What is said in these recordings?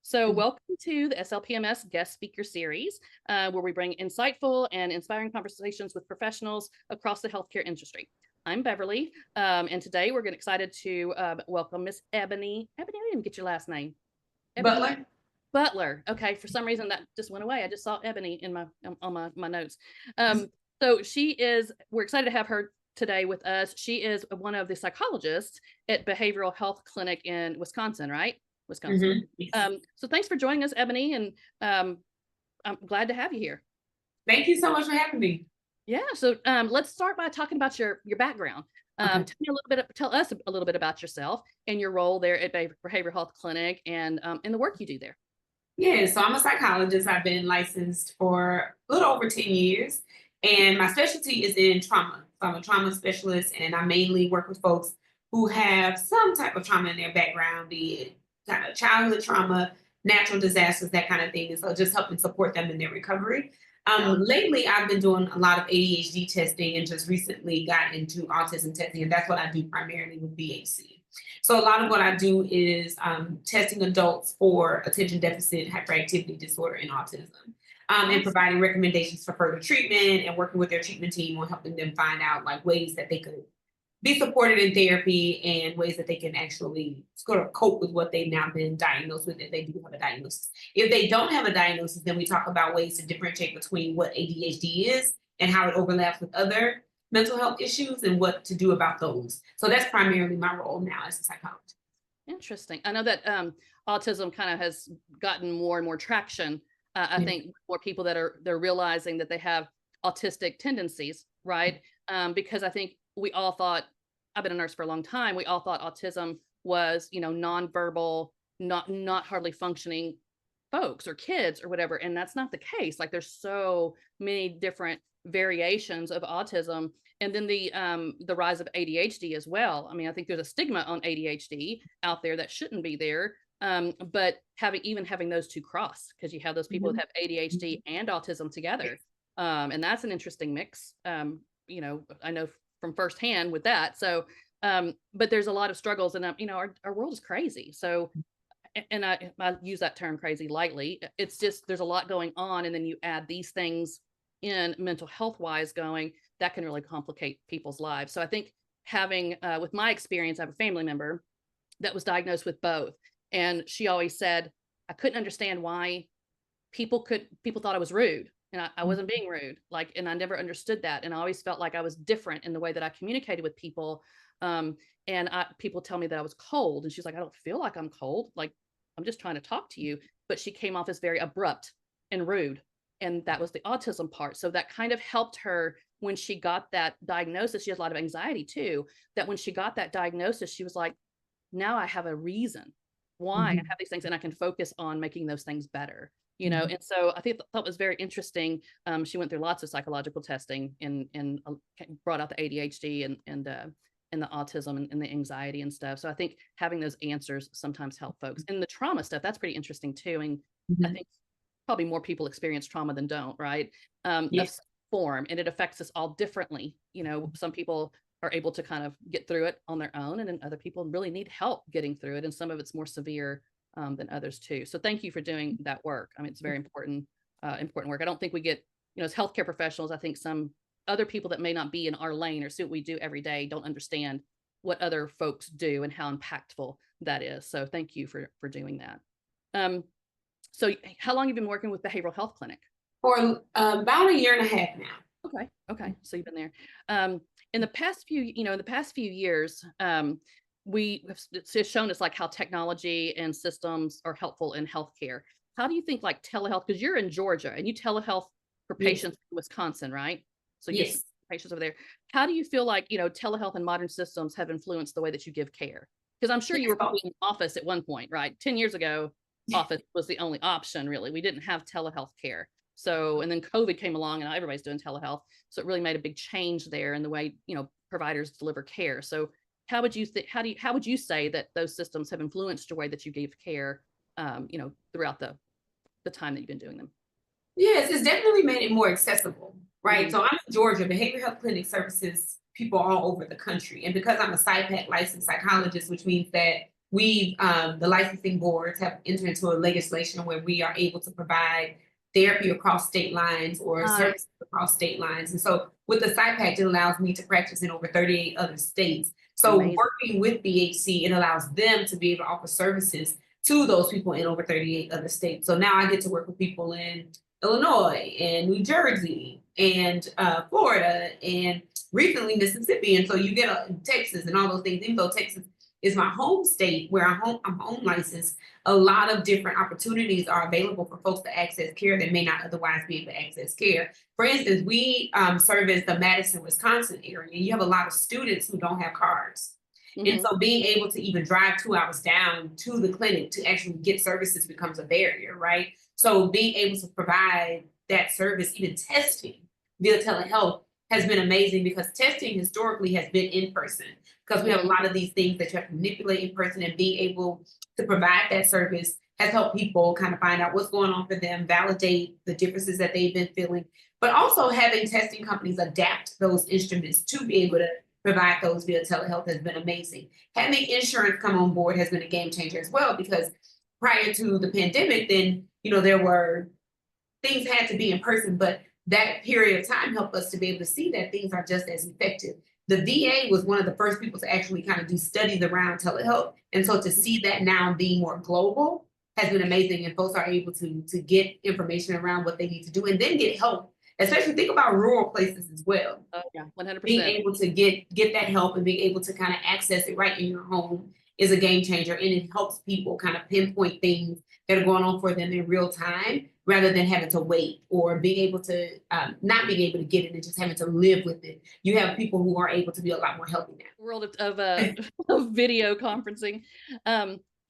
So welcome to the SLPMS Guest Speaker Series, where we bring insightful and inspiring conversations with professionals across the healthcare industry. I'm Beverly, and today we're excited to welcome Miss Ebony. Ebony, I didn't get your last name. Ebony Butler. Butler. Okay, for some reason that just went away. I just saw Ebony in my notes. So we're excited to have her today with us. She is one of the psychologists at Behavioral Health Clinic in Wisconsin, right? Wisconsin. Yes. So thanks for joining us, Ebony, and I'm glad to have you here. Thank you so much for having me. Yeah. So let's start by talking about your background. Okay. Tell us a little bit about yourself and your role there at Behavioral Health Clinic and the work you do there. Yeah, so I'm a psychologist. I've been licensed for a little over 10 years, and my specialty is in trauma. So I'm a trauma specialist, and I mainly work with folks who have some type of trauma in their background, be it kind of childhood trauma, natural disasters, that kind of thing. And so just helping support them in their recovery. Lately, I've been doing a lot of ADHD testing and just recently got into autism testing, and that's what I do primarily with BHC. So a lot of what I do is testing adults for attention deficit hyperactivity disorder and autism, and providing recommendations for further treatment and working with their treatment team on helping them find out like ways that they could be supported in therapy and ways that they can actually sort of cope with what they've now been diagnosed with if they do have a diagnosis. If they don't have a diagnosis, then we talk about ways to differentiate between what ADHD is and how it overlaps with other mental health issues and what to do about those. So that's primarily my role now as a psychologist. Interesting. I know that autism kind of has gotten more and more traction. I Yeah. think more people they're realizing that they have autistic tendencies, right? Because I think we all thought, I've been a nurse for a long time, we all thought autism was, nonverbal, not hardly functioning folks or kids or whatever, and that's not the case. Like there's so many different variations of autism, and then the rise of ADHD as well. I mean, I think there's a stigma on ADHD out there that shouldn't be there. But having those two cross, because you have those people that have ADHD and autism together, and that's an interesting mix. I know from firsthand with that. So, but there's a lot of struggles, and our world is crazy. So, and I use that term crazy lightly. It's just there's a lot going on, and then you add these things in mental health wise going, that can really complicate people's lives. So I think having, with my experience, I have a family member that was diagnosed with both, and she always said, I couldn't understand why people thought I was rude, and I wasn't being rude, and I never understood that, and I always felt like I was different in the way that I communicated with people. And people tell me that I was cold, and she's like, I don't feel like I'm cold, like I'm just trying to talk to you. But she came off as very abrupt and rude, and that was the autism part. So that kind of helped her when she got that diagnosis. She has a lot of anxiety too, that when she got that diagnosis, she was like, now I have a reason why I have these things, and I can focus on making those things better. And so I think that was very interesting. She went through lots of psychological testing and brought out the ADHD and the autism and the anxiety and stuff. So I think having those answers sometimes help folks. And the trauma stuff, that's pretty interesting too. And I think probably more people experience trauma than don't, right? Of some form, and it affects us all differently. Some people are able to kind of get through it on their own, and then other people really need help getting through it. And some of it's more severe than others too. So thank you for doing that work. I mean, it's very important work. I don't think we get, as healthcare professionals, I think some other people that may not be in our lane or see what we do every day don't understand what other folks do and how impactful that is. So thank you for doing that. So how long have you been working with Behavioral Health Clinic? For about a year and a half now. Okay. So you've been there. In the past few years, it's shown us like how technology and systems are helpful in healthcare. How do you think like telehealth, because you're in Georgia and you telehealth for patients in Wisconsin, right? So you have patients over there. How do you feel like, telehealth and modern systems have influenced the way that you give care? Because I'm sure you were probably in office at one point, right? 10 years ago, office was the only option, really. We didn't have telehealth care. So, and then COVID came along and everybody's doing telehealth. So it really made a big change there in the way, providers deliver care. So how would you say that those systems have influenced your way that you give care, throughout the time that you've been doing them? Yes, it's definitely made it more accessible, right? So I'm in Georgia. Behavioral health clinic services people all over the country. And because I'm a PsyPAC licensed psychologist, which means that the licensing boards have entered into a legislation where we are able to provide therapy across state lines or Nice. services across state lines. And so with the SIPAC, it allows me to practice in over 38 other states. So Amazing. working with BHC, it allows them to be able to offer services to those people in over 38 other states. So now I get to work with people in Illinois and New Jersey and Florida and recently Mississippi. And so you get Texas and all those things. Even though Texas is my home state where I'm home licensed, a lot of different opportunities are available for folks to access care that may not otherwise be able to access care. For instance, we service the Madison, Wisconsin area, and you have a lot of students who don't have cars. And so being able to even drive 2 hours down to the clinic to actually get services becomes a barrier, right? So being able to provide that service, even testing via telehealth, has been amazing because testing historically has been in person because we have a lot of these things that you have to manipulate in person, and being able to provide that service has helped people kind of find out what's going on for them, validate the differences that they've been feeling, but also having testing companies adapt those instruments to be able to provide those via telehealth has been amazing. Having insurance come on board has been a game changer as well, because prior to the pandemic, then, there were things had to be in person, but that period of time helped us to be able to see that things are just as effective. The VA was one of the first people to actually kind of do studies around telehealth. And so to see that now being more global has been amazing. And folks are able to get information around what they need to do and then get help. Especially think about rural places as well. Oh yeah, 100%. Being able to get that help and being able to kind of access it right in your home is a game changer. And it helps people kind of pinpoint things that are going on for them in real time, rather than having to wait or being able to not being able to get it and just having to live with it. You have people who are able to be a lot more healthy now. World of video conferencing.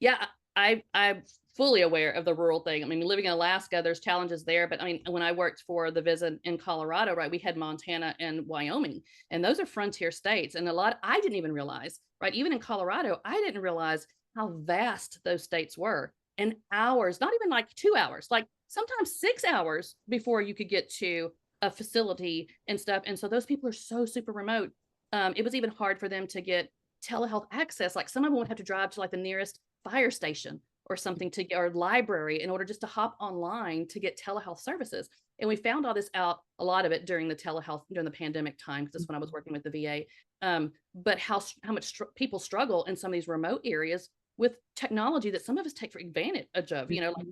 Yeah, I'm fully aware of the rural thing. I mean, living in Alaska, there's challenges there, but I mean, when I worked for the visit in Colorado, right, we had Montana and Wyoming, and those are frontier states. And I didn't even realize, right, even in Colorado, I didn't realize how vast those states were. And hours, not even like 2 hours, like sometimes 6 hours before you could get to a facility and stuff. And so those people are so super remote. It was even hard for them to get telehealth access. Like some of them would have to drive to like the nearest fire station or something or library in order just to hop online to get telehealth services. And we found all this out, a lot of it during the pandemic time, because that's when I was working with the VA. But how much people struggle in some of these remote areas with technology that some of us take for advantage of, like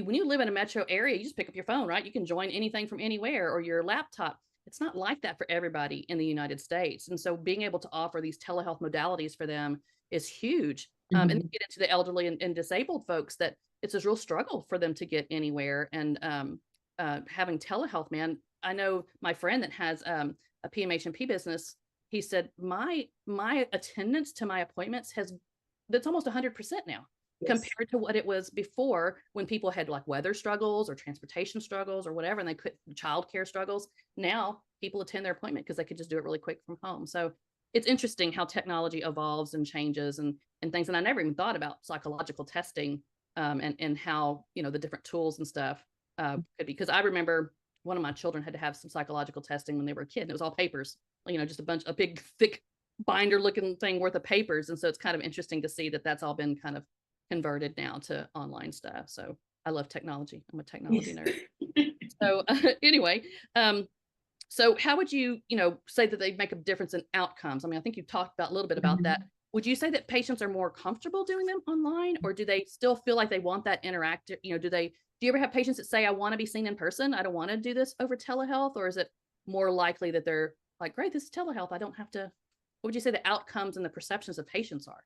when you live in a metro area, you just pick up your phone, right? You can join anything from anywhere or your laptop. It's not like that for everybody in the United States. And so being able to offer these telehealth modalities for them is huge. And then get into the elderly and disabled folks that it's a real struggle for them to get anywhere. And having telehealth, man, I know my friend that has a PMHNP business. He said, my attendance to my appointments that's almost 100% now. Yes. Compared to what it was before, when people had like weather struggles or transportation struggles or whatever, and they could childcare struggles. Now people attend their appointment because they could just do it really quick from home. So it's interesting how technology evolves and changes and things. And I never even thought about psychological testing and how, the different tools and stuff could be. Because I remember one of my children had to have some psychological testing when they were a kid, and it was all papers, just a big, thick binder looking thing worth of papers. And so it's kind of interesting to see that that's all been kind of converted now to online stuff. So I love technology. I'm a technology nerd. So anyway, so how would you, say that they make a difference in outcomes? I mean, I think you've talked about a little bit about that. Would you say that patients are more comfortable doing them online, or do they still feel like they want that interactive? Do you ever have patients that say, I want to be seen in person, I don't want to do this over telehealth? Or is it more likely that they're like, great, this is telehealth, I don't have to? What would you say the outcomes and the perceptions of patients are?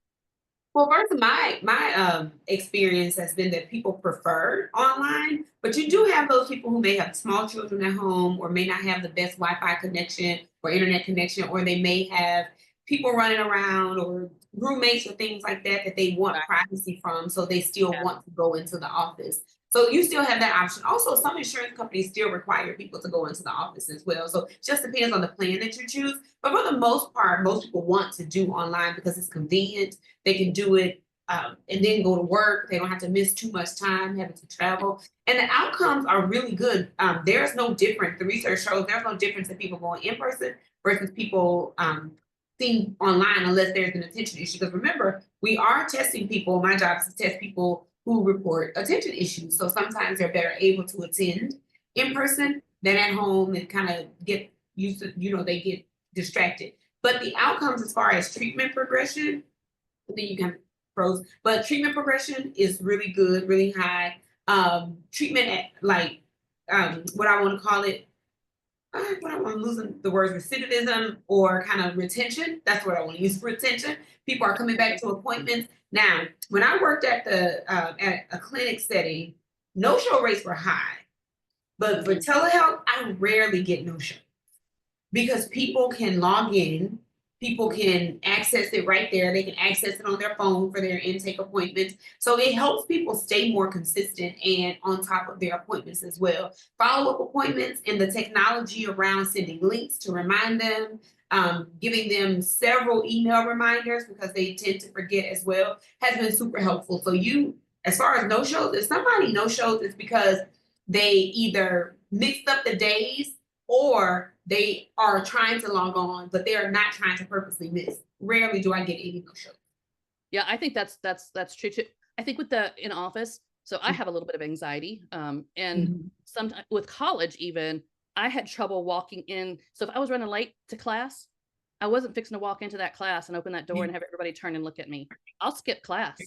Well, first, my experience has been that people prefer online, but you do have those people who may have small children at home, or may not have the best Wi-Fi connection or internet connection, or they may have people running around or roommates or things like that they want privacy from, so they still want to go into the office. So you still have that option. Also, some insurance companies still require people to go into the office as well. So it just depends on the plan that you choose. But for the most part, most people want to do online because it's convenient. They can do it and then go to work. They don't have to miss too much time having to travel. And the outcomes are really good. There's no difference. The research shows there's no difference in people going in person versus people seen online unless there's an attention issue. Because remember, we are testing people. My job is to test people who report attention issues. So sometimes they're better able to attend in person than at home and kind of get used to, they get distracted. But the outcomes as far as treatment progression, I think you can pros, but treatment progression is really good, really high. Treatment at what I want to call it, what I'm losing the words recidivism or kind of retention. That's what I want to use, retention. People are coming back to appointments. Now, when I worked at at a clinic setting, no-show rates were high. But for telehealth, I rarely get no-show because people can log in, people can access it right there. They can access it on their phone for their intake appointments. So it helps people stay more consistent and on top of their appointments as well. Follow-up appointments and the technology around sending links to remind them, giving them several email reminders because they tend to forget as well, has been super helpful. So as far as no-shows, if somebody no-shows, it's because they either mixed up the days or they are trying to log on, but they are not trying to purposely miss. Rarely do I get any no-shows. Yeah, I think that's true too. I think with the in office, so I have a little bit of anxiety, and sometimes with college even, I had trouble walking in. So if I was running late to class, I wasn't fixing to walk into that class and open that door and have everybody turn and look at me. I'll skip class.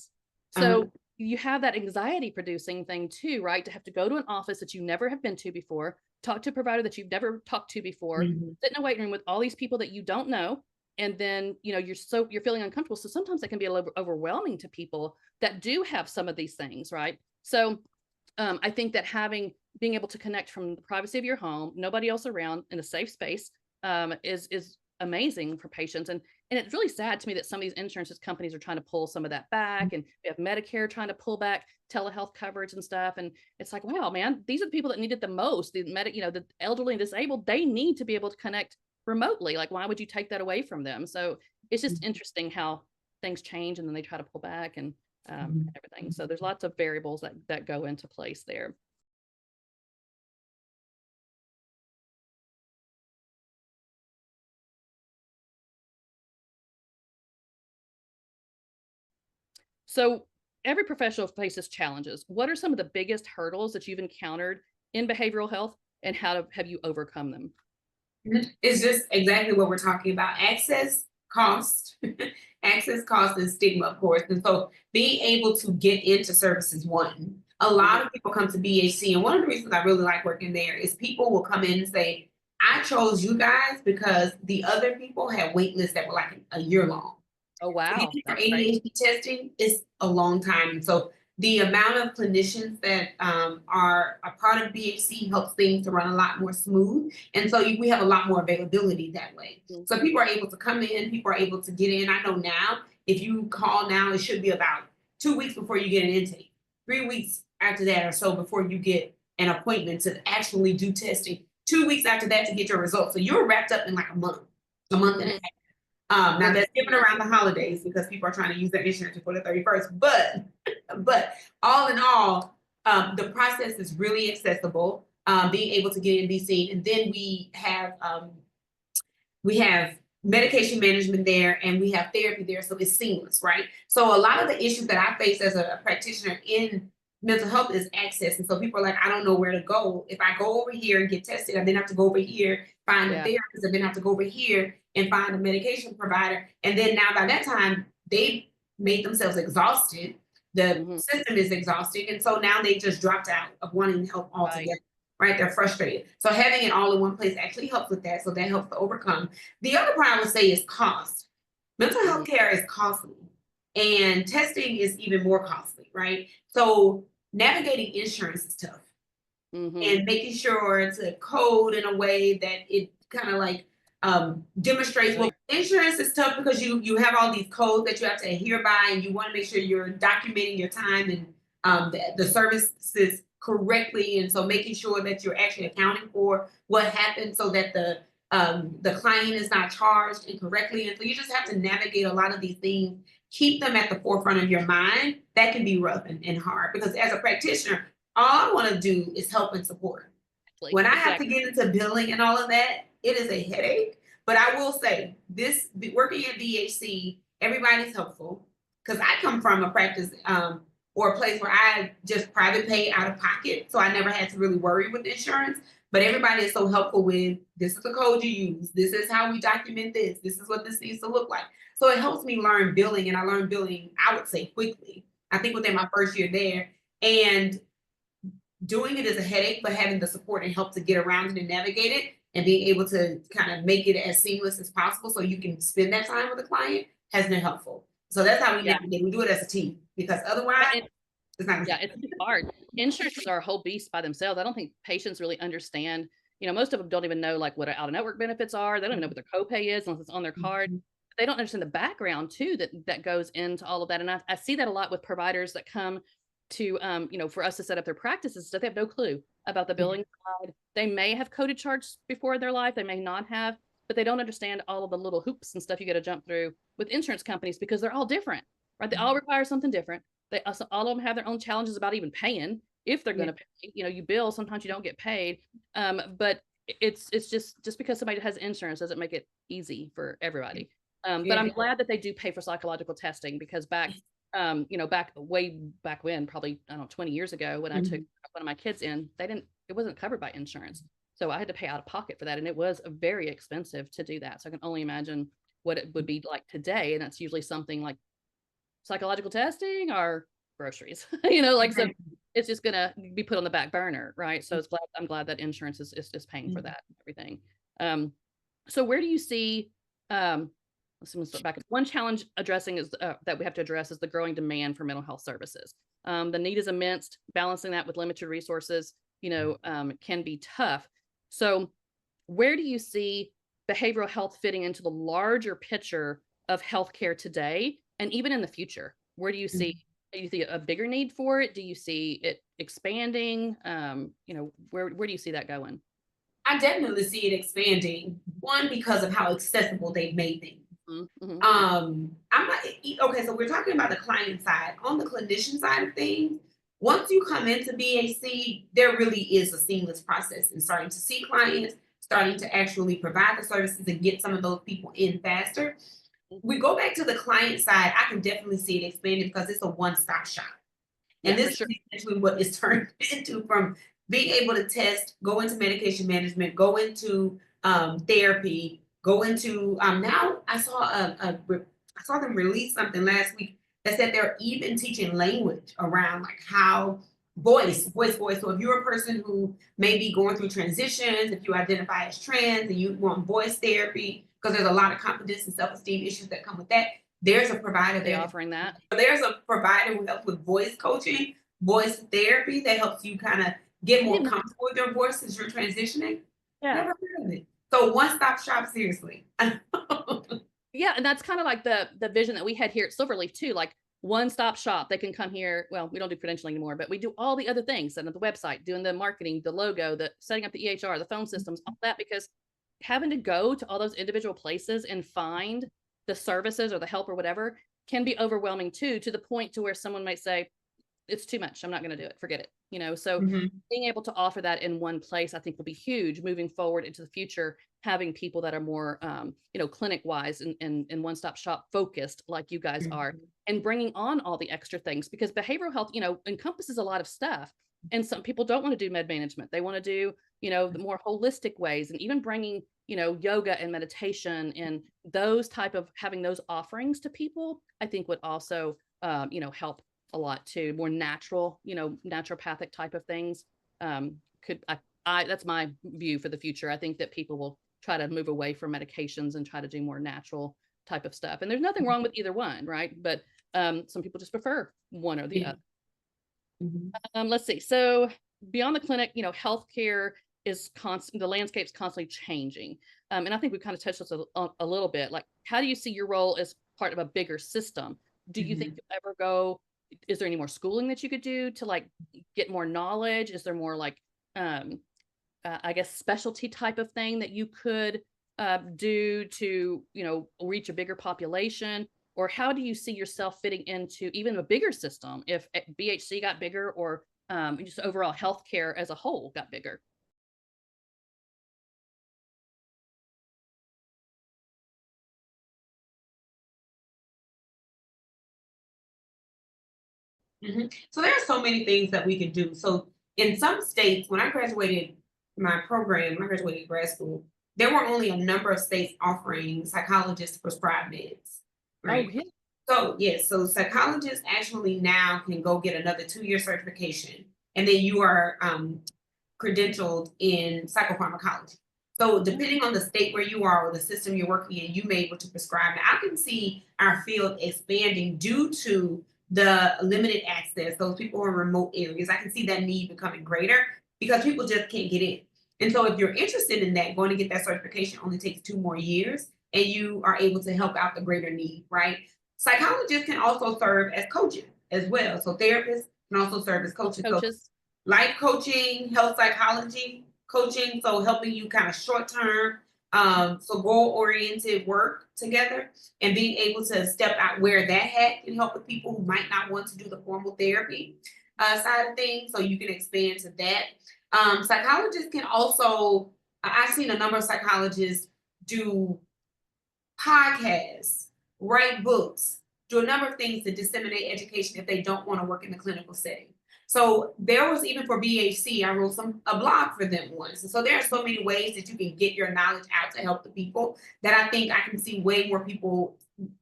So you have that anxiety producing thing too, right? To have to go to an office that you never have been to before, talk to a provider that you've never talked to before, sit in a waiting room with all these people that you don't know. And then, you're feeling uncomfortable. So sometimes that can be a little overwhelming to people that do have some of these things, right? So I think that being able to connect from the privacy of your home, nobody else around, in a safe space, is amazing for patients. And it's really sad to me that some of these insurance companies are trying to pull some of that back, and we have Medicare trying to pull back telehealth coverage and stuff. And it's like, wow, man, these are the people that need it the most. The elderly and disabled, they need to be able to connect remotely. Like, why would you take that away from them? So it's just interesting how things change and then they try to pull back and everything. So there's lots of variables that go into place there. So every professional faces challenges. What are some of the biggest hurdles that you've encountered in behavioral health, and how have you overcome them? It's just exactly what we're talking about. Access, cost, access, cost, and stigma, of course. And so being able to get into services, one. A lot of people come to BHC, and one of the reasons I really like working there is people will come in and say, I chose you guys because the other people had wait lists that were like a year long. Oh, wow. For ADHD testing is a long time. So the amount of clinicians that are a part of BHC helps things to run a lot more smooth. And so we have a lot more availability that way. So people are able to come in, people are able to get in. I know now, if you call now, it should be about 2 weeks before you get an intake, 3 weeks after that or so before you get an appointment to actually do testing, 2 weeks after that to get your results. So you're wrapped up in like a month and a half. Now that's given around the holidays because people are trying to use their insurance before the 31st. But all in all, the process is really accessible. Being able to get in, be seen, and then we have medication management there, and we have therapy there, so it's seamless, right? So a lot of the issues that I face as a practitioner in mental health is access, and so people are like, I don't know where to go. If I go over here and get tested, I then have to go over here, find a therapist, and then have to go over here and find a medication provider. And then now by that time, they've made themselves exhausted. The system is exhausted. And so now they just dropped out of wanting help altogether, right? They're frustrated. So having it all in one place actually helps with that. So that helps to overcome. The other part I would say is cost. Mental health care is costly, and testing is even more costly, right? So navigating insurance is tough. And making sure to code in a way that it kind of like demonstrates. Well, insurance is tough because you have all these codes that you have to adhere by, and you want to make sure you're documenting your time and the services correctly, and so making sure that you're actually accounting for what happened so that the client is not charged incorrectly. And so you just have to navigate a lot of these things, keep them at the forefront of your mind. That can be rough and hard because as a practitioner, all I want to do is help and support. When I have to get into billing and all of that, it is a headache But I will say this: working at BHC, everybody's helpful because I come from a practice or a place where I just private pay out of pocket, so I never had to really worry with insurance. But everybody is so helpful with this is the code you use, this is how we document this, this is what this needs to look like. So it helps me learn billing, and I learned billing, I would say quickly. I think within my first year there, and doing it is a headache, but having the support and help to get around it and navigate it and being able to kind of make it as seamless as possible so you can spend that time with the client has been helpful. So that's how we Yeah. navigate. We do it as a team because otherwise it's not. Yeah, it's hard. Insurances are a whole beast by themselves. I don't think patients really understand. Most of them don't even know like what out-of-network benefits are. They don't even know what their copay is unless it's on their card. Mhm. They don't understand the background too that goes into all of that. And I see that a lot with providers that come to for us to set up their practices. So they have no clue about the billing side. They may have coded charts before in their life, they may not have, but they don't understand all of the little hoops and stuff you got to jump through with insurance companies because they're all different, right? They all require something different. They also, all of them have their own challenges about even paying if they're going to pay. You bill, sometimes you don't get paid. But it's just because somebody has insurance doesn't make it easy for everybody. But I'm glad that they do pay for psychological testing because back way back when, probably, I don't know, 20 years ago when I took one of my kids in, it wasn't covered by insurance. So I had to pay out of pocket for that. And it was very expensive to do that. So I can only imagine what it would be like today. And that's usually something like psychological testing or groceries, so it's just gonna be put on the back burner, right? So I'm glad that insurance is paying for that and everything. So where do you see, let's start back. One challenge addressing is that we have to address is the growing demand for mental health services. The need is immense. Balancing that with limited resources, can be tough. So where do you see behavioral health fitting into the larger picture of healthcare today and even in the future? Where do you see a bigger need for it? Do you see it expanding? Where do you see that going? I definitely see it expanding. One, because of how accessible they've made things. Mm-hmm. I'm not okay. So we're talking about the client side. On the clinician side of things, once you come into BAC, there really is a seamless process in starting to see clients, starting to actually provide the services and get some of those people in faster. We go back to the client side, I can definitely see it expanding because it's a one-stop shop. And Yeah, this for sure. is essentially what it's turned into, from being able to test, go into medication management, go into therapy, go into now I saw them release something last week that said they're even teaching language around like how voice. So if you're a person who may be going through transitions, if you identify as trans and you want voice therapy, because there's a lot of confidence and self-esteem issues that come with that, there's a provider They there. offering that. There's a provider who helps with voice coaching, voice therapy that helps you kind of get more comfortable with your voice as you're transitioning. Yeah. Never heard of it. So one-stop shop, seriously. Yeah, and that's kind of like the vision that we had here at Silverleaf too, like one-stop shop. They can come here. Well, we don't do credentialing anymore, but we do all the other things, setting up the website, doing the marketing, the logo, the setting up the EHR, the phone systems, all that, because having to go to all those individual places and find the services or the help or whatever can be overwhelming too, to the point to where someone might say, it's too much. I'm not going to do it. Forget it. So being able to offer that in one place, I think will be huge moving forward into the future, having people that are more, clinic wise and one-stop shop focused like you guys are, and bringing on all the extra things, because behavioral health, encompasses a lot of stuff. And some people don't want to do med management. They want to do, the more holistic ways, and even bringing, yoga and meditation and those type of having those offerings to people, I think would also, help a lot too. More natural, naturopathic type of things. That's my view for the future. I think that people will try to move away from medications and try to do more natural type of stuff. And there's nothing wrong with either one, right? But some people just prefer one or the other. Let's see. So beyond the clinic, healthcare is constant. The landscape's constantly changing. And I think we kind of touched this a little bit. Like, how do you see your role as part of a bigger system? Do you think you'll ever go? Is there any more schooling that you could do to like get more knowledge? Is there more like, I guess, specialty type of thing that you could do to, reach a bigger population? Or how do you see yourself fitting into even a bigger system if BHC got bigger, or just overall healthcare as a whole got bigger? So there are so many things that we can do. So in some states, when I graduated when I graduated grad school, there were only a number of states offering psychologists to prescribe meds, Oh, right? yeah. So yes, so psychologists actually now can go get another 2-year certification, and then you are credentialed in psychopharmacology. So Oh, depending on the state where you are or the system you're working in, you may be able to prescribe. Now, I can see our field expanding due to the limited access, those people who are in remote areas. I can see that need becoming greater because people just can't get in. And so if you're interested in that, going to get that certification only takes 2 more years and you are able to help out the greater need, right? Psychologists can also serve as coaches as well. So therapists can also serve as health coaches. So coaches. life coaching, health psychology coaching, so helping you kind of short term, so goal oriented work together and being able to step out where that hat can help with people who might not want to do the formal therapy side of things. So you can expand to that. Psychologists can also, I've seen a number of psychologists do podcasts, write books, do a number of things to disseminate education if they don't want to work in the clinical setting. So there was even for BHC, I wrote a blog for them once. And so there are so many ways that you can get your knowledge out to help the people that I think I can see way more people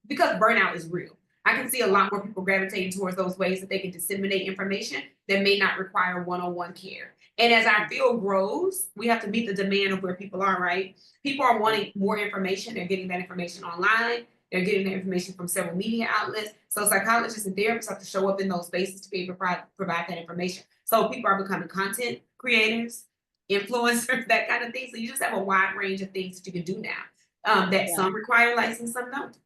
because burnout is real. I can see a lot more people gravitating towards those ways that they can disseminate information that may not require one-on-one care. And as our field grows, we have to meet the demand of where people are, right? People are wanting more information. They're getting that information online. They're getting their information from several media outlets. So psychologists and therapists have to show up in those spaces to be able to provide that information. So people are becoming content creators, influencers, that kind of thing. So you just have a wide range of things that you can do now. That Yeah. some require license, some don't.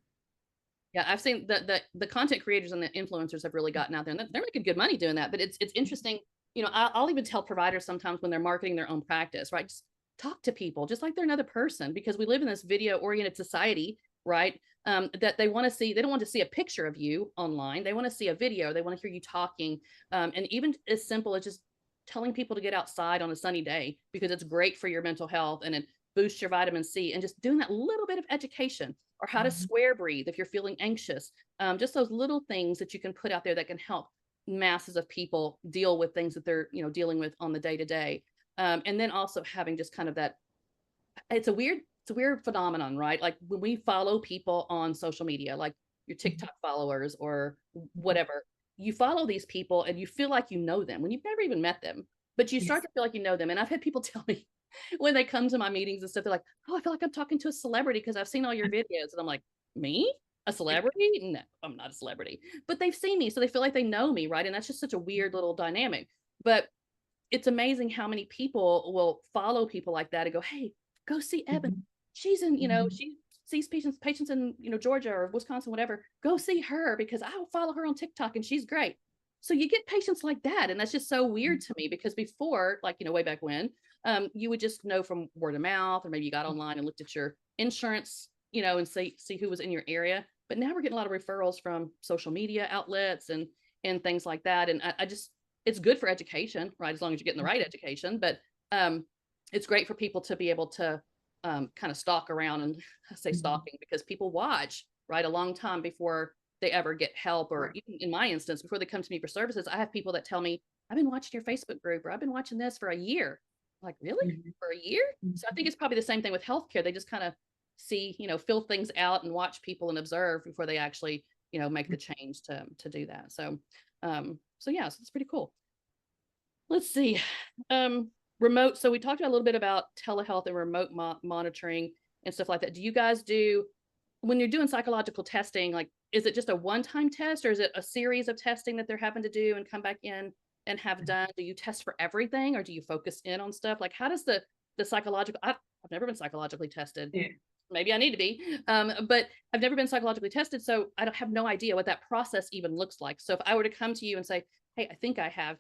Yeah, I've seen the content creators and the influencers have really gotten out there, and they're making good money doing that. But it's interesting, I'll even tell providers sometimes when they're marketing their own practice, right? Just talk to people just like they're another person because we live in this video-oriented society, right? That they want to see, they don't want to see a picture of you online. They want to see a video. They want to hear you talking. And even as simple as just telling people to get outside on a sunny day because it's great for your mental health and it boosts your vitamin C and just doing that little bit of education or how to Mhm. square breathe if you're feeling anxious. Just those little things that you can put out there that can help masses of people deal with things that they're dealing with on the day to day. And then also having just kind of that. It's a weird phenomenon, right? Like when we follow people on social media, like your TikTok followers or whatever, you follow these people and you feel like you know them when you've never even met them, but you start Yes. to feel like you know them. And I've had people tell me when they come to my meetings and stuff, they're like, "Oh, I feel like I'm talking to a celebrity because I've seen all your videos." And I'm like, "Me? A celebrity? No, I'm not a celebrity." But they've seen me, so they feel like they know me, right? And that's just such a weird little dynamic. But it's amazing how many people will follow people like that and go, "Hey, go see Ebony. Mhm. She's in, Mhm. she sees patients in, Georgia or Wisconsin, whatever. Go see her because I'll follow her on TikTok and she's great." So you get patients like that. And that's just so weird to me because before, like, way back when, you would just know from word of mouth, or maybe you got online and looked at your insurance, and see who was in your area. But now we're getting a lot of referrals from social media outlets and things like that. And I just it's good for education, right? As long as you're getting the right education. But um, it's great for people to be able to kind of stalk around, and I say Mhm. stalking because people watch, right, a long time before they ever get help, or Right. even in my instance, before they come to me for services. I have people that tell me, "I've been watching your Facebook group," or "I've been watching this for a year." I'm like, really? Mhm. For a year? So I think Mhm. it's probably the same thing with healthcare. They just kind of see, fill things out and watch people and observe before they actually, make the change to do that. So yeah, so it's pretty cool. Let's see. Remote. So we talked a little bit about telehealth and remote monitoring and stuff like that. Do you guys do, when you're doing psychological testing, like, is it just a one-time test or is it a series of testing that they're having to do and come back in and have done? Do you test for everything or do you focus in on stuff? Like, how does the psychological, I've never been psychologically tested. Yeah. Maybe I need to be, but I've never been psychologically tested. So I don't have no idea what that process even looks like. So if I were to come to you and say, "Hey, I think I have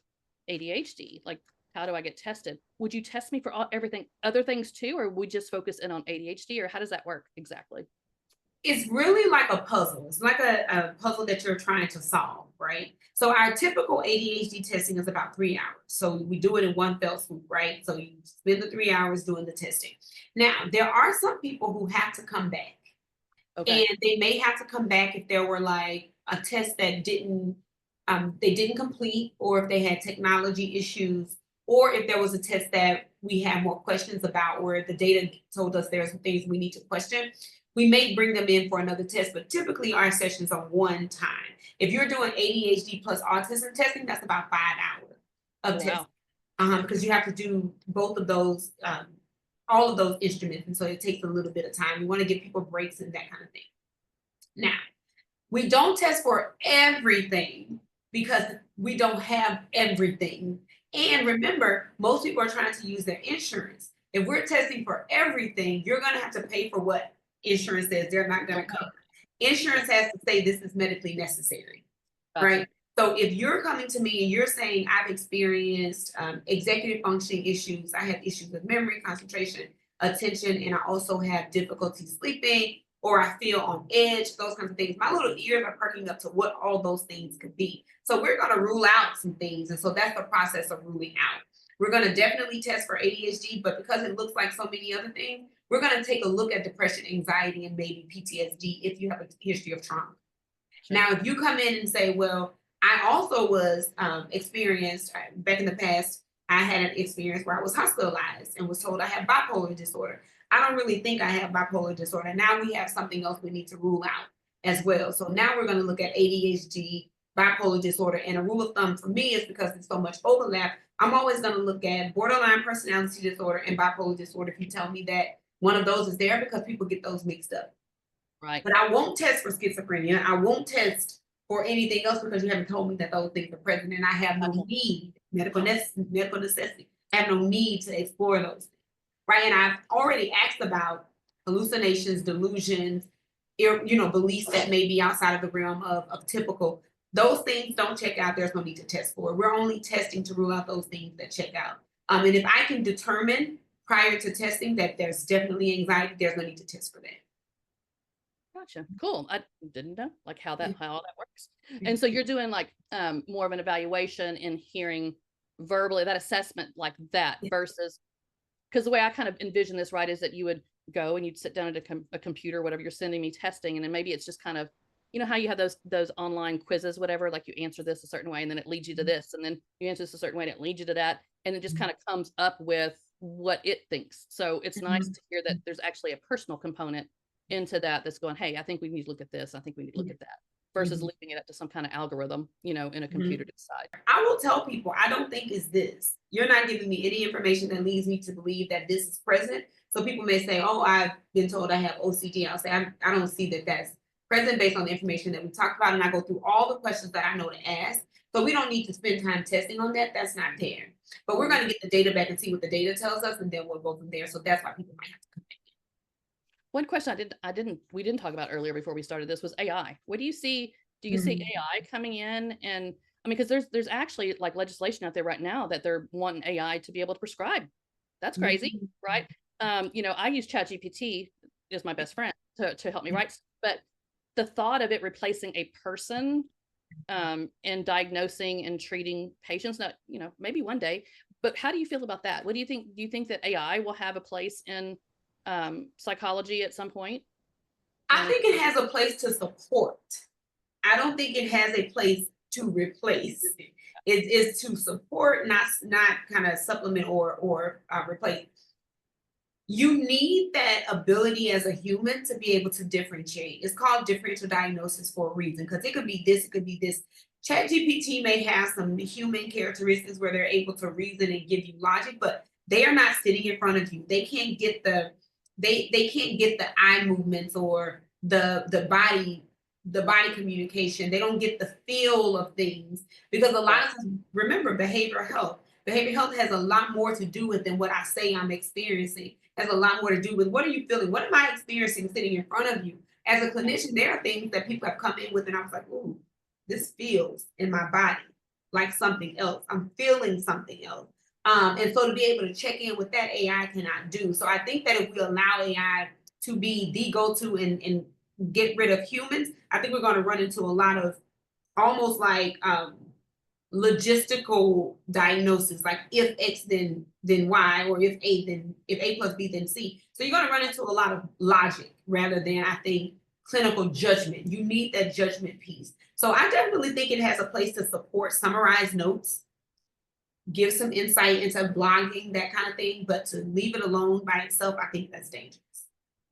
ADHD. Like, how do I get tested?" Would you test me for everything, other things too, or we just focus in on ADHD, or how does that work exactly? It's really like a puzzle. It's like a puzzle that you're trying to solve, right? So our typical ADHD testing is about 3 hours. So we do it in one fell swoop, right? So you spend the 3 hours doing the testing. Now, there are some people who have to come back, Okay. and they may have to come back if there were like a test that didn't they didn't complete, or if they had technology issues, or if there was a test that we had more questions about, where the data told us there's some things we need to question, we may bring them in for another test, but typically our sessions are one time. If you're doing ADHD plus autism testing, that's about 5 hours of Oh, testing, wow. because you have to do both of those, all of those instruments, and so it takes a little bit of time. We want to give people breaks and that kind of thing. Now, we don't test for everything because we don't have everything. And remember, most people are trying to use their insurance. If we're testing for everything, you're going to have to pay for what insurance says they're not going to cover. Insurance has to say this is medically necessary, Gotcha. right? So if you're coming to me and you're saying I've experienced executive functioning issues, I have issues with memory, concentration, attention, and I also have difficulty sleeping, or I feel on edge, those kinds of things. My little ears are perking up to what all those things could be. So we're going to rule out some things. And so that's the process of ruling out. We're going to definitely test for ADHD, but because it looks like so many other things, we're going to take a look at depression, anxiety, and maybe PTSD if you have a history of trauma. Sure. Now, if you come in and say, well, I also was experienced back in the past, I had an experience where I was hospitalized and was told I have bipolar disorder. I don't really think I have bipolar disorder. Now we have something else we need to rule out as well. So now we're going to look at ADHD, bipolar disorder, and a rule of thumb for me is because there's so much overlap. I'm always going to look at borderline personality disorder and bipolar disorder if you tell me that one of those is there, because people get those mixed up. Right. But I won't test for schizophrenia. I won't test for anything else because you haven't told me that those things are present, and I have no need, medical necessity. I have no need to explore those things. Right. And I've already asked about hallucinations, delusions, beliefs that may be outside of the realm of typical. Those things don't check out. There's no need to test for. We're only testing to rule out those things that check out. And if I can determine prior to testing that there's definitely anxiety, there's no need to test for that. Gotcha. Cool. I didn't know like how that works. And so you're doing like more of an evaluation and hearing verbally that assessment like that versus, because the way I kind of envision this, right, is that you would go and you'd sit down at a computer, whatever you're sending me testing, and then maybe it's just kind of, you know how you have those online quizzes, whatever, like you answer this a certain way and then it leads you to this, and then you answer this a certain way and it leads you to that, and it just kind of comes up with what it thinks. So it's nice to hear that there's actually a personal component into that's going, hey, I think we need to look at this. I think we need to look at that, versus leaving it up to some kind of algorithm, in a computer to decide. I will tell people, I don't think it's this. You're not giving me any information that leads me to believe that this is present. So people may say, oh, I've been told I have OCD. I'll say, I don't see that that's present based on the information that we talked about. And I go through all the questions that I know to ask. So we don't need to spend time testing on that. That's not there. But we're going to get the data back and see what the data tells us, and then we'll go from there. So that's why people might have to come back. One question we didn't talk about earlier before we started this was AI. What do you see? Do you see AI coming in? And I mean, because there's actually like legislation out there right now that they're wanting AI to be able to prescribe. That's crazy, right? I use ChatGPT as my best friend to help me write, but the thought of it replacing a person in diagnosing and treating patients, not, maybe one day, but how do you feel about that? What do you think? Do you think that AI will have a place in psychology at some point? I think it has a place to support. I don't think it has a place to replace. It is to support, not kind of supplement or replace. You need that ability as a human to be able to differentiate. It's called differential diagnosis for a reason, because it could be this, it could be this. ChatGPT may have some human characteristics where they're able to reason and give you logic, but they are not sitting in front of you. They can't get they can't get the eye movements or the body communication. They don't get the feel of things, because a lot of times, remember, behavioral health has a lot more to do with than what I say I'm experiencing. Has a lot more to do with what are you feeling? What am I experiencing sitting in front of you? As a clinician, there are things that people have come in with and I was like, ooh, this feels in my body like something else. I'm feeling something else. And so to be able to check in with that, AI cannot do. So I think that if we allow AI to be the go-to and get rid of humans, I think we're going to run into a lot of almost like logistical diagnosis, like if X then Y, or if A plus B then C. So you're going to run into a lot of logic rather than, I think, clinical judgment. You need that judgment piece. So I definitely think it has a place to support summarize notes, give some insight into blogging, that kind of thing. But to leave it alone by itself, I think that's dangerous.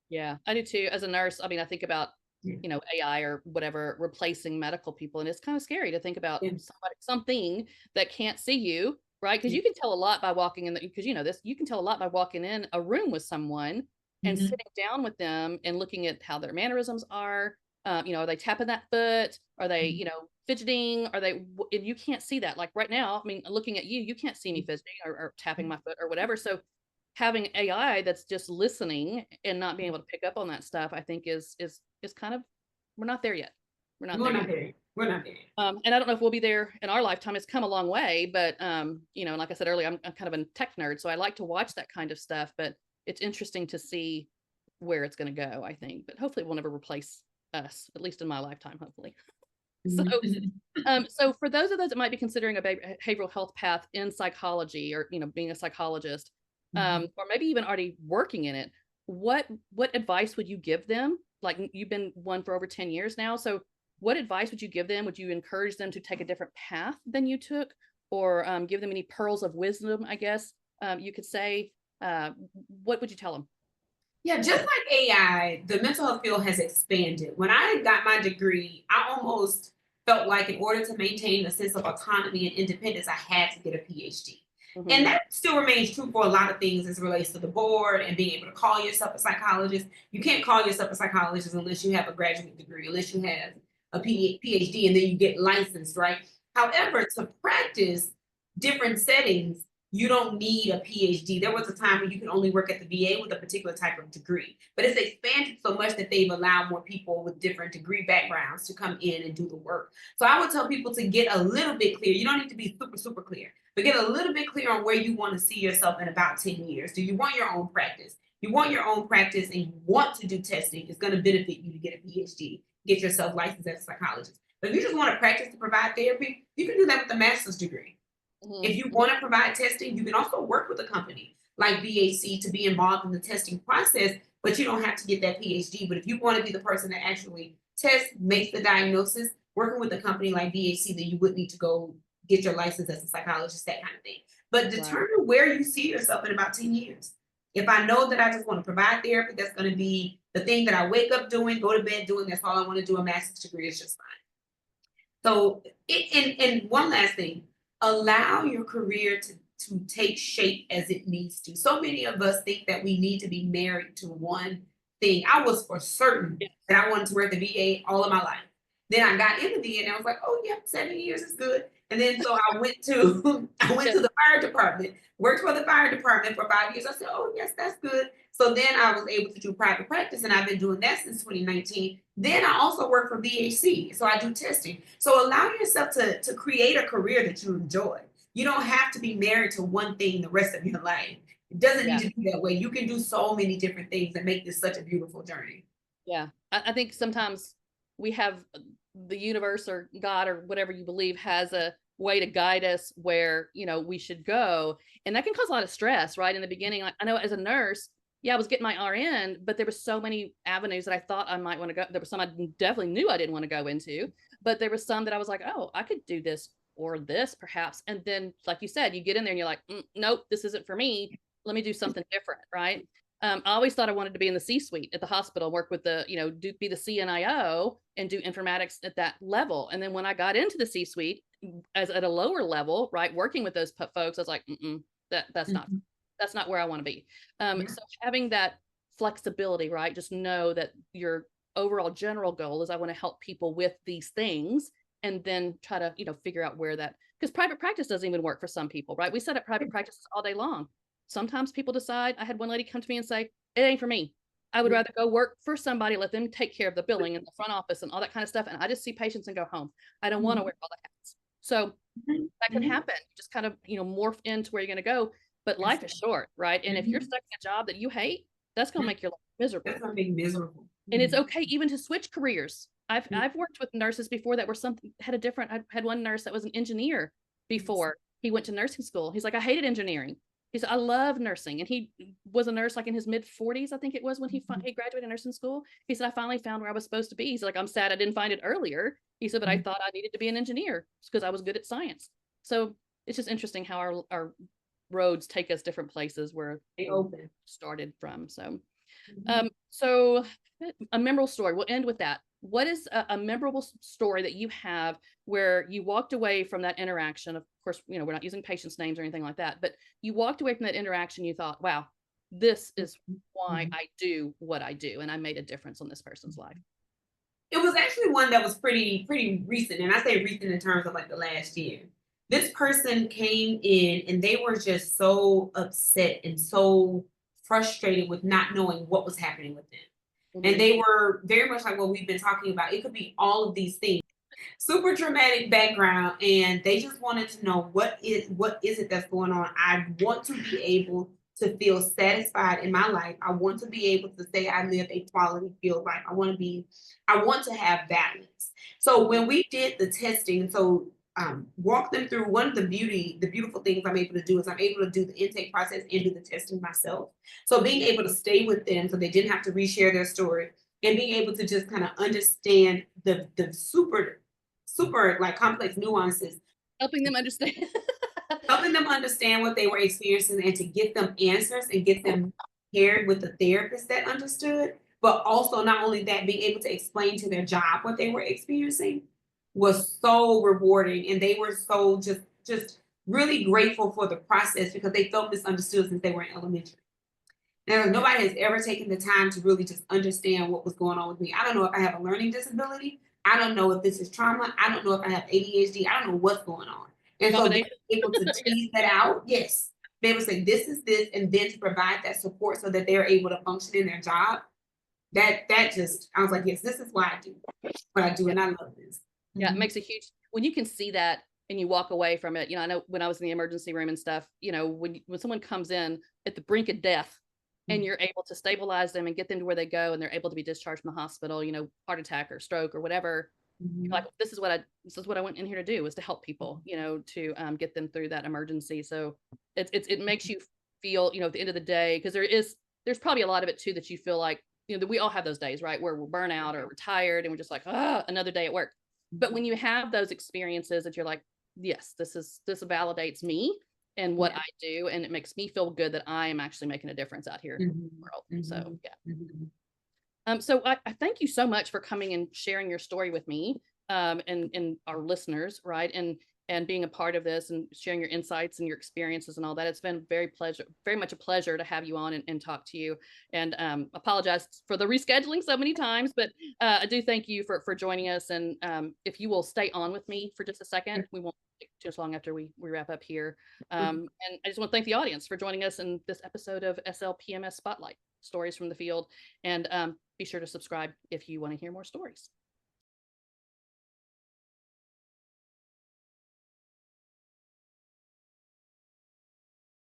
Yeah, I do too. As a nurse, I mean, I think about, Yeah. AI or whatever replacing medical people. And it's kind of scary to think about Yeah. something that can't see you, right? Because Yeah. you can tell a lot by walking in because this, you can tell a lot by walking in a room with someone and Mhm. sitting down with them and looking at how their mannerisms are. Are they tapping that foot? Are they, Mhm. fidgeting? And you can't see that. Like right now, I mean, looking at you, you can't see me fidgeting or tapping my foot or whatever. So having AI that's just listening and not being able to pick up on that stuff, I think is kind of, we're not there yet. We're not We're there not yet. there. We're not there. And I don't know if we'll be there in our lifetime. It's come a long way, but and like I said earlier, I'm kind of a tech nerd, so I like to watch that kind of stuff. But it's interesting to see where it's going to go, I think. But hopefully, it will never replace us, at least in my lifetime. Hopefully. So, Mhm. so for those of those that might be considering a behavioral health path in psychology, or being a psychologist, Mhm. or maybe even already working in it, what advice would you give them? Like you've been one for over 10 years now, so what advice would you give them? Would you encourage them to take a different path than you took, or give them any pearls of wisdom? I guess you could say. What would you tell them? Yeah, just like AI, the mental health field has expanded. When I got my degree, I almost felt like in order to maintain a sense of autonomy and independence, I had to get a PhD. Hmm. And that still remains true for a lot of things as it relates to the board and being able to call yourself a psychologist. You can't call yourself a psychologist unless you have a graduate degree, unless you have a PhD, and then you get licensed, right? However, to practice different settings, you don't need a PhD. There was a time when you could only work at the VA with a particular type of degree, but it's expanded so much that they've allowed more people with different degree backgrounds to come in and do the work. So I would tell people to get a little bit clear. You don't need to be super, super clear, but get a little bit clear on where you want to see yourself in about 10 years. Do you want your own practice? You want your own practice and you want to do testing, it's going to benefit you to get a PhD, get yourself licensed as a psychologist. But if you just want to practice to provide therapy, you can do that with a master's degree. If you Hmm. want to provide testing, you can also work with a company like VAC to be involved in the testing process, but you don't have to get that PhD. But if you want to be the person that actually tests, makes the diagnosis, working with a company like VAC, then you would need to go get your license as a psychologist, that kind of thing. But Right. determine where you see yourself in about 10 years. If I know that I just want to provide therapy, that's going to be the thing that I wake up doing, go to bed doing, that's all I want to do, a master's degree is just fine. So, and one last thing, allow your career to take shape as it needs to. So many of us think that we need to be married to one thing. I was for certain Yeah. that I wanted to work at the VA all of my life. Then I got in the VA and I was like, oh yeah, 7 years is good. And then so I went to I went Yeah. to the fire department, worked for the fire department for 5 years. I said, oh yes, that's good. So then I was able to do private practice, and I've been doing that since 2019. Then I also work for VAC, so I do testing. So allow yourself to create a career that you enjoy. You don't have to be married to one thing the rest of your life. It doesn't Yeah. need to be that way. You can do so many different things that make this such a beautiful journey. Yeah. I think sometimes we have the universe or God or whatever you believe has a way to guide us where, we should go. And that can cause a lot of stress, right? In the beginning, like, I know as a nurse, yeah, I was getting my RN, but there were so many avenues that I thought I might want to go. There were some I definitely knew I didn't want to go into, but there was some that I was like, oh, I could do this or this perhaps. And then, like you said, you get in there and you're like, nope, this isn't for me. Let me do something different, right? I always thought I wanted to be in the C-suite at the hospital, work with the, be the CNIO and do informatics at that level. And then when I got into the C-suite as at a lower level, right, working with those folks, I was like, that's not, Mhm. that's not where I want to be. Yeah. So having that flexibility, right, just know that your overall general goal is I want to help people with these things, and then try to, figure out where that, because private practice doesn't even work for some people, right? We set up private practices all day long. Sometimes people decide, I had one lady come to me and say, it ain't for me. I would Yeah. rather go work for somebody, let them take care of the billing and the front office and all that kind of stuff. And I just see patients and go home. I don't want to Mhm. wear all the hats. So Mhm. that can Mhm. happen. You just kind of, morph into where you're going to go. But Yes. life is short, right? And if you're Mhm. stuck in a job that you hate, that's going to make your life That's miserable. gonna be miserable. And it's Mhm. okay even to switch careers. I've worked with nurses before that were had a different. I had one nurse that was an engineer Yes. before he went to nursing school. He's like, I hated engineering. He said, I love nursing. And he was a nurse like in his mid 40s, I think it was when he graduated nursing school. He said, I finally found where I was supposed to be. He's like, I'm sad I didn't find it earlier. He said, but I thought I needed to be an engineer because I was good at science. So it's just interesting how our roads take us different places where They open. started from. So a memorable story. We'll end with that. What is a memorable story that you have where you walked away from that interaction? Of course, we're not using patients' names or anything like that, but you walked away from that interaction. You thought, wow, this is why I do what I do. And I made a difference on this person's life. It was actually one that was pretty recent, and I say recent in terms of like the last year. This person came in and they were just so upset and so frustrated with not knowing what was happening with them. And they were very much like what we've been talking about. It could be all of these things. Super dramatic background, and they just wanted to know what is it that's going on. I want to be able to feel satisfied in my life. I want to be able to say I live a quality filled life. I want to have balance. So when we did the testing, so walk them through one of the beautiful things I'm able to do is I'm able to do the intake process and do the testing myself. So being able to stay with them so they didn't have to reshare their story, and being able to just kind of understand the super like complex nuances, Helping them understand. helping them understand what they were experiencing and to get them answers and get them paired with the therapist that understood. But also not only that, being able to explain to their job what they were experiencing was so rewarding. And they were so just really grateful for the process because they felt misunderstood since they were in elementary. Now, nobody has ever taken the time to really just understand what was going on with me. I don't know if I have a learning disability. I don't know if this is trauma. I don't know if I have ADHD. I don't know what's going on. And so being able to tease that out, yes, be able to say this is this, and then to provide that support so that they're able to function in their job. That just I was like, yes, this is why I do what I do, and I love this. Yeah, it makes a huge, when you can see that and you walk away from it. I know when I was in the emergency room and stuff, when someone comes in at the brink of death and you're able to stabilize them and get them to where they go and they're able to be discharged from the hospital, heart attack or stroke or whatever, like this is what I went in here to do, was to help people, to get them through that emergency. So it makes you feel, at the end of the day, because there's probably a lot of it too that you feel like, that we all have those days, right, where we're burnout or we're tired and we're just like, another day at work. But when you have those experiences that you're like, yes, this validates me and what I do, and it makes me feel good that I am actually making a difference out here in the world. So so I thank you so much for coming and sharing your story with me, and our listeners, right, and being a part of this and sharing your insights and your experiences and all that. It's been very much a pleasure to have you on and talk to you. And apologize for the rescheduling so many times, but I do thank you for joining us. And if you will stay on with me for just a second, we won't take too long after we wrap up here. And I just want to thank the audience for joining us in this episode of SLPMS Spotlight, Stories from the Field. And be sure to subscribe if you want to hear more stories.